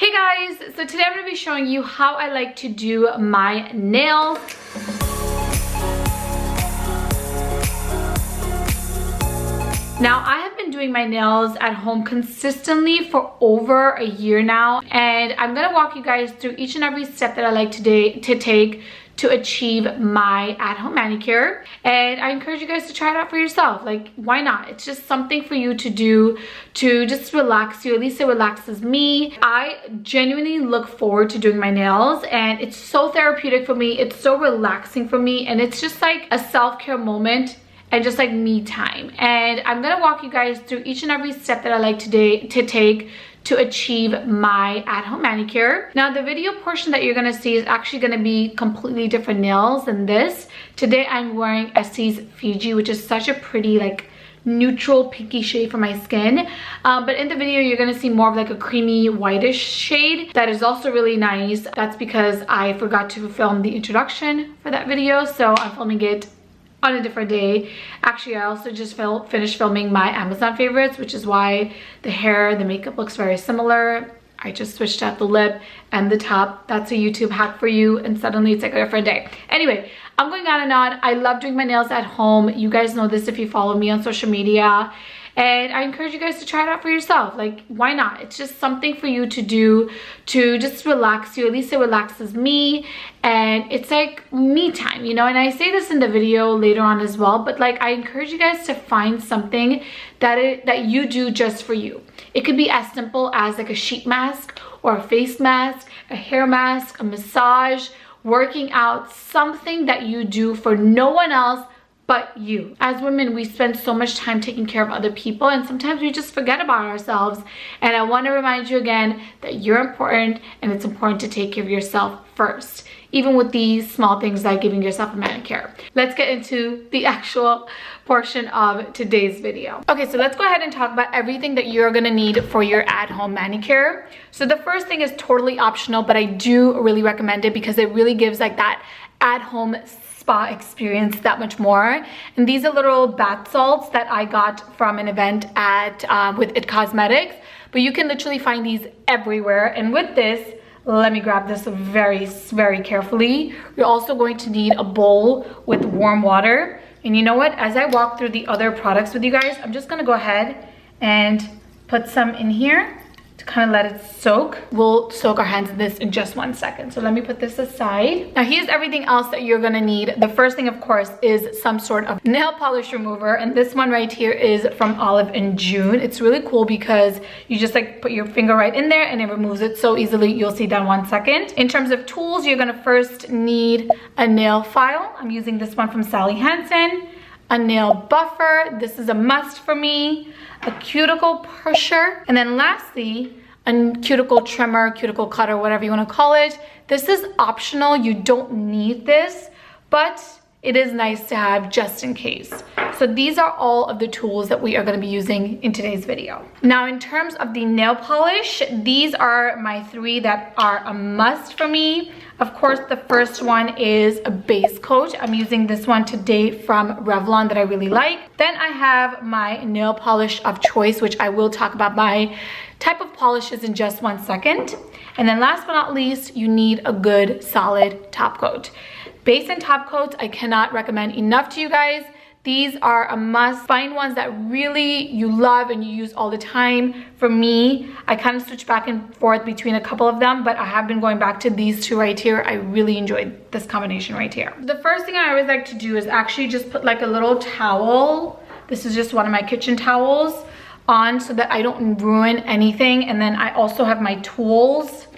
Hey guys, so today I'm going to be showing you how I like to do my nails. Now, I have been doing my nails at home consistently for over a year now, and I'm going to walk you guys through each and every step that I like to take to achieve my at-home manicure. And I encourage you guys to try it out for yourself. Like, why not? It's just something for you to do to just relax you. At least it relaxes me. I genuinely look forward to doing my nails, and it's so therapeutic for me. It's so relaxing for me, and it's just like a self-care moment and just like me time. And I'm gonna walk you guys through each and every step that I like to take to achieve my at-home manicure. Now, the video portion that you're gonna see is actually gonna be completely different nails than this. Today I'm wearing Essie's Fiji, which is such a pretty like neutral pinky shade for my skin, but in the video you're gonna see more of like a creamy whitish shade that is also really nice. That's because I forgot to film the introduction for that video, so I'm filming it on a different day. Actually, I also just finished filming my Amazon favorites, which is why the hair, the makeup looks very similar. I just switched out the lip and the top. That's a YouTube hack for you, and suddenly it's like a different day. Anyway, I'm going on and on. I love doing my nails at home. You guys know this if you follow me on social media. And I encourage you guys to try it out for yourself. Like, why not? It's just something for you to do to just relax you. At least it relaxes me, and it's like me time, you know? And I say this in the video later on as well, but like, I encourage you guys to find something that you do just for you. It could be as simple as like a sheet mask or a face mask, a hair mask, a massage, working out, something that you do for no one else but you. As women, we spend so much time taking care of other people, and sometimes we just forget about ourselves. And I want to remind you again that you're important, and it's important to take care of yourself first, even with these small things like giving yourself a manicure. Let's get into the actual portion of today's video. Okay, so let's go ahead and talk about everything that you're gonna need for your at-home manicure. So the first thing is totally optional, but I do really recommend it because it really gives like that at-home spa experience that much more. And these are little bath salts that I got from an event at with IT Cosmetics, but you can literally find these everywhere. And with this, let me grab this very carefully. You're also going to need a bowl with warm water. And you know what, as I walk through the other products with you guys, I'm just gonna go ahead and put some in here to kind of let it soak. We'll soak our hands in this in just 1 second. So let me put this aside. Now here's everything else that you're gonna need. The first thing, of course, is some sort of nail polish remover. And this one right here is from Olive & June. It's really cool because you just like put your finger right in there and it removes it so easily. You'll see that in 1 second. In terms of tools, you're gonna first need a nail file. I'm using this one from Sally Hansen. A nail buffer, this is a must for me, a cuticle pusher, and then lastly, a cuticle trimmer, cuticle cutter, whatever you want to call it. This is optional, you don't need this, but it is nice to have just in case. So these are all of the tools that we are going to be using in today's video. Now, in terms of the nail polish, these are my 3 that are a must for me. Of course, the first one is a base coat. I'm using this one today from Revlon that I really like. Then I have my nail polish of choice, which I will talk about my type of polishes in just 1 second. And then last but not least, you need a good solid top coat. Base and top coats, I cannot recommend enough to you guys. These are a must. Find ones that really you love and you use all the time. For me, I kind of switch back and forth between a couple of them, but I have been going back to these 2 right here. I really enjoyed this combination right here. The first thing I always like to do is actually just put like a little towel. This is just one of my kitchen towels on so that I don't ruin anything. And then I also have my tools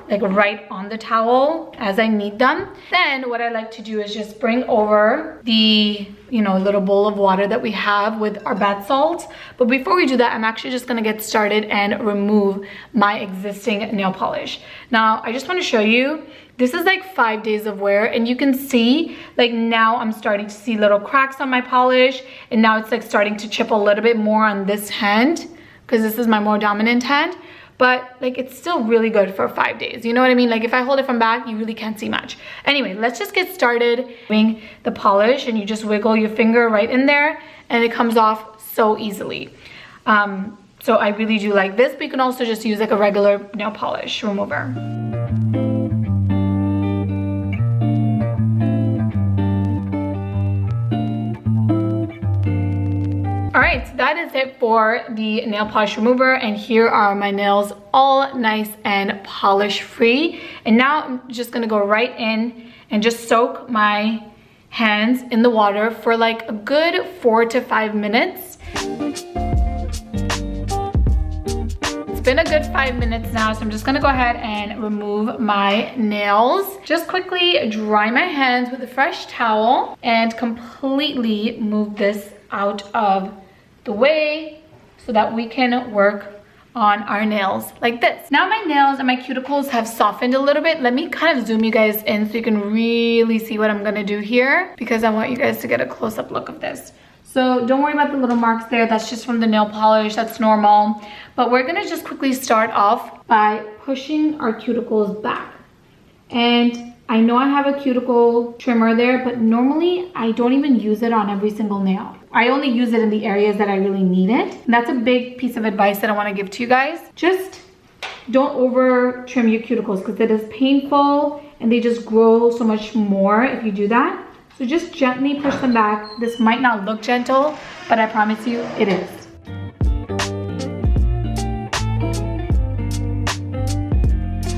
like right on the towel as I need them. Then what I like to do is just bring over the, you know, little bowl of water that we have with our bath salts. But before we do that, I'm actually just gonna get started and remove my existing nail polish. Now, I just wanna show you, this is like 5 days of wear, and you can see like now I'm starting to see little cracks on my polish, and now it's like starting to chip a little bit more on this hand because this is my more dominant hand. But like, it's still really good for 5 days. You know what I mean? Like, if I hold it from back, you really can't see much. Anyway, let's just get started doing the polish, and you just wiggle your finger right in there and it comes off so easily. So I really do like this, but you can also just use like a regular nail polish remover. Alright, so that is it for the nail polish remover, and here are my nails all nice and polish free. And now I'm just gonna go right in and just soak my hands in the water for like a good 4 to 5 minutes. It's been a good 5 minutes now, so I'm just gonna go ahead and remove my nails. Just quickly dry my hands with a fresh towel and completely move this out of the way so that we can work on our nails like this. Now my nails and my cuticles have softened a little bit. Let me kind of zoom you guys in so you can really see what I'm gonna do here, because I want you guys to get a close-up look of this. So don't worry about the little marks there. That's just from the nail polish. That's normal. But we're gonna just quickly start off by pushing our cuticles back. And I know I have a cuticle trimmer there, but normally I don't even use it on every single nail. I only use it in the areas that I really need it. And that's a big piece of advice that I want to give to you guys. Just don't over trim your cuticles, because it is painful and they just grow so much more if you do that. So just gently push them back. This might not look gentle, but I promise you it is.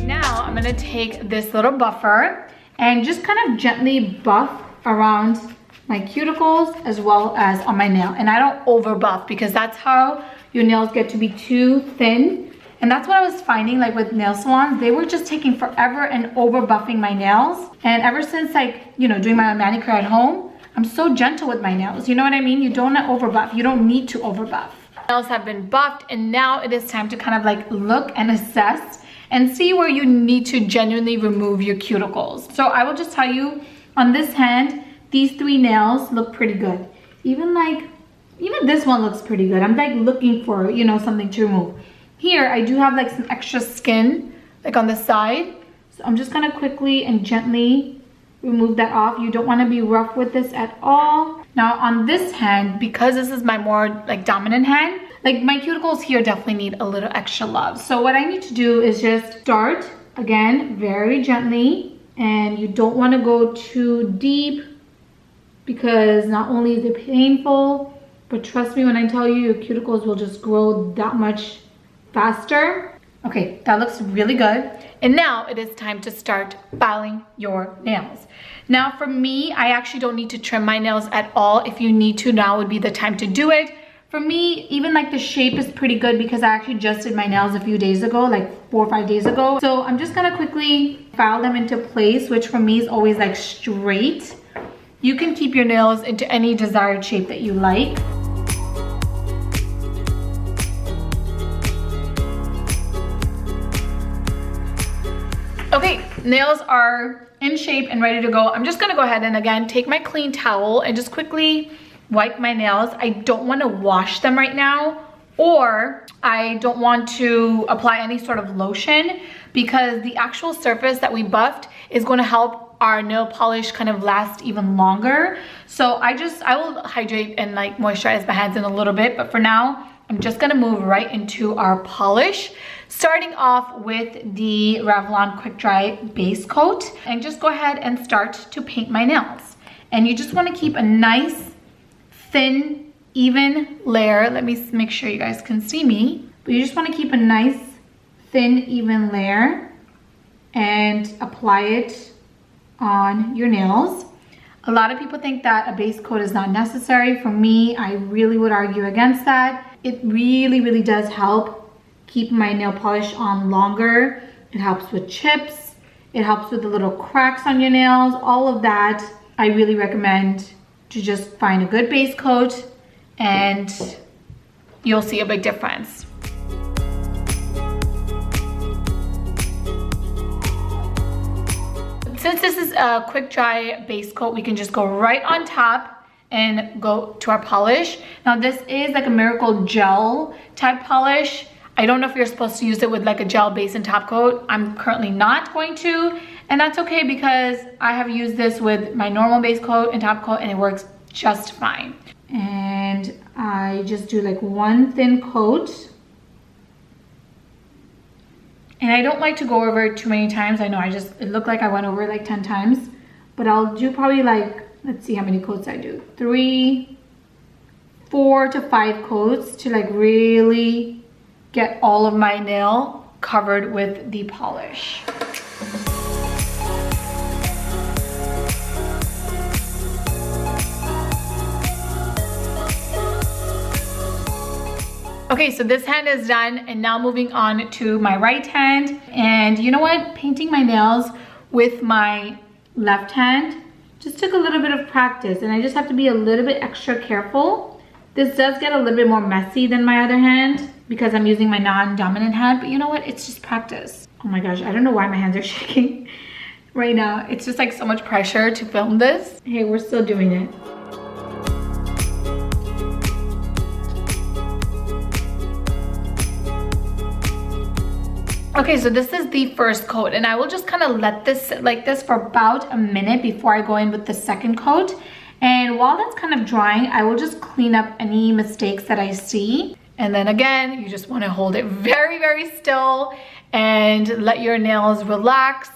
Now I'm gonna take this little buffer and just kind of gently buff around my cuticles as well as on my nail. And I don't over buff, because that's how your nails get to be too thin. And that's what I was finding, like with nail salons, they were just taking forever and over buffing my nails. And ever since, like, you know, doing my own manicure at home, I'm so gentle with my nails. You know what I mean? You don't over buff. You don't need to over buff. Nails have been buffed, and now it is time to kind of like look and assess and see where you need to genuinely remove your cuticles. So I will just tell you, on this hand, these 3 nails look pretty good. Even this one looks pretty good. I'm like looking for, you know, something to remove. Here, I do have like some extra skin, like on the side. So I'm just gonna quickly and gently remove that off. You don't wanna be rough with this at all. Now on this hand, because this is my more like dominant hand, like my cuticles here definitely need a little extra love. So what I need to do is just start, again, very gently. And you don't wanna go too deep, because not only is it painful, but trust me when I tell you, your cuticles will just grow that much faster. Okay, that looks really good. And now it is time to start filing your nails. Now for me, I actually don't need to trim my nails at all. If you need to, now would be the time to do it. For me, even like the shape is pretty good, because I actually just did my nails a few days ago, like 4 or 5 days ago. So I'm just gonna quickly file them into place, which for me is always like straight. You can keep your nails into any desired shape that you like. Okay, nails are in shape and ready to go. I'm just gonna go ahead and again, take my clean towel and just quickly wipe my nails. I don't wanna wash them right now, or I don't want to apply any sort of lotion, because the actual surface that we buffed is gonna help our nail polish kind of last even longer. So I will hydrate and like moisturize my hands in a little bit, but for now, I'm just gonna move right into our polish, starting off with the Revlon Quick Dry Base Coat, and just go ahead and start to paint my nails. And you just wanna keep a nice, thin, even layer. Let me make sure you guys can see me, but you just wanna keep a nice, thin, even layer and apply it on your nails. A lot of people think that a base coat is not necessary. For me, I really would argue against that. It really, really does help keep my nail polish on longer. It helps with chips. It helps with the little cracks on your nails. All of that, I really recommend to just find a good base coat, and you'll see a big difference. Since this is a quick dry base coat, we can just go right on top and go to our polish. Now this is like a miracle gel type polish. I don't know if you're supposed to use it with like a gel base and top coat. I'm currently not going to, and that's okay, because I have used this with my normal base coat and top coat and it works just fine. And I just do like one thin coat And I don't like to go over too many times. I know it looked like I went over like 10 times, but I'll do probably like, let's see how many coats I do. 4 to 5 coats to like really get all of my nail covered with the polish. Okay, so this hand is done, and now moving on to my right hand. And you know what? Painting my nails with my left hand just took a little bit of practice, and I just have to be a little bit extra careful. This does get a little bit more messy than my other hand because I'm using my non-dominant hand, but you know what? It's just practice. Oh my gosh, I don't know why my hands are shaking right now. It's just like so much pressure to film this. Hey, we're still doing it. Okay, so this is the first coat, and I will just kind of let this sit like this for about a minute before I go in with the second coat. And while that's kind of drying, I will just clean up any mistakes that I see. And then again, you just want to hold it very, very still and let your nails relax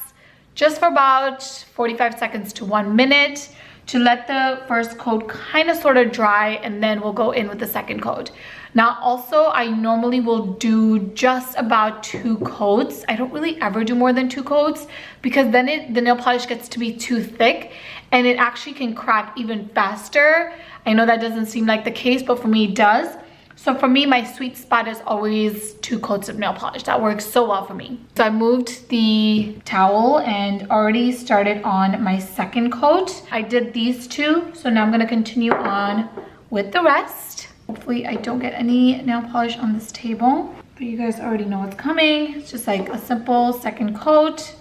just for about 45 seconds to 1 minute to let the first coat kind of sort of dry, and then we'll go in with the second coat. Now also, I normally will do just about 2 coats. I don't really ever do more than 2 coats because then the nail polish gets to be too thick and it actually can crack even faster. I know that doesn't seem like the case, but for me it does. So for me, my sweet spot is always 2 coats of nail polish. That works so well for me. So I moved the towel and already started on my second coat. I did these 2, so now I'm gonna continue on with the rest. Hopefully I don't get any nail polish on this table, but you guys already know what's coming. It's just like a simple second coat,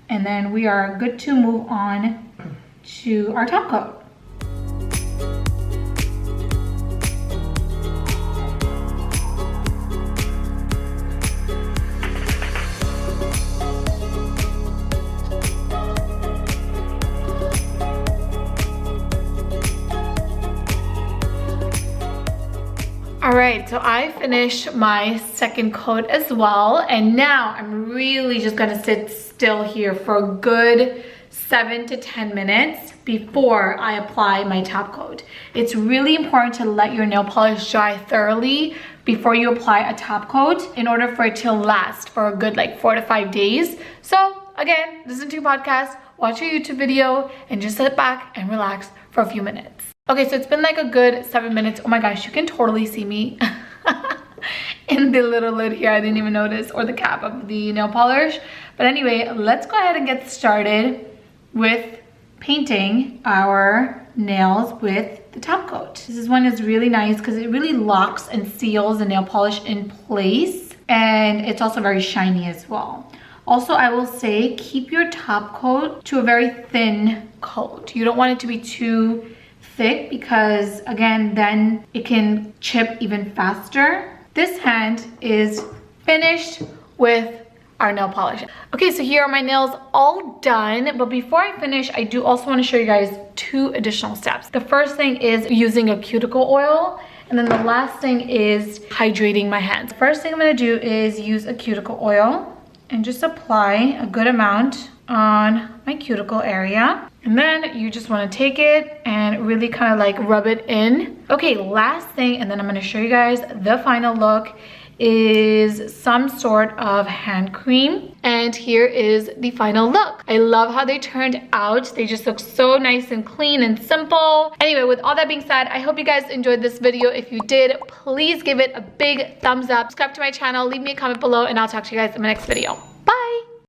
and then we are good to move on to our top coat. All right, so I finished my second coat as well, and now I'm really just gonna sit still here for a good 7 to 10 minutes before I apply my top coat. It's really important to let your nail polish dry thoroughly before you apply a top coat in order for it to last for a good like 4 to 5 days. So again, listen to your podcast, watch your YouTube video, and just sit back and relax for a few minutes. Okay, so it's been like a good 7 minutes. Oh my gosh, you can totally see me in the little lid here. I didn't even notice, or the cap of the nail polish. But anyway, let's go ahead and get started with painting our nails with the top coat. This one is really nice because it really locks and seals the nail polish in place, and it's also very shiny as well. Also, I will say keep your top coat to a very thin coat. You don't want it to be too thick because again, then it can chip even faster. This hand is finished with our nail polish. Okay, so here are my nails all done, but before I finish, I do also want to show you guys 2 additional steps. The first thing is using a cuticle oil, and then the last thing is hydrating my hands. The first thing I'm going to do is use a cuticle oil and just apply a good amount on my cuticle area. And then you just want to take it and really kind of like rub it in. Okay, last thing, and then I'm going to show you guys the final look, is some sort of hand cream. And here is the final look. I love how they turned out. They just look so nice and clean and simple. Anyway, with all that being said, I hope you guys enjoyed this video. If you did, please give it a big thumbs up. Subscribe to my channel, leave me a comment below, and I'll talk to you guys in my next video.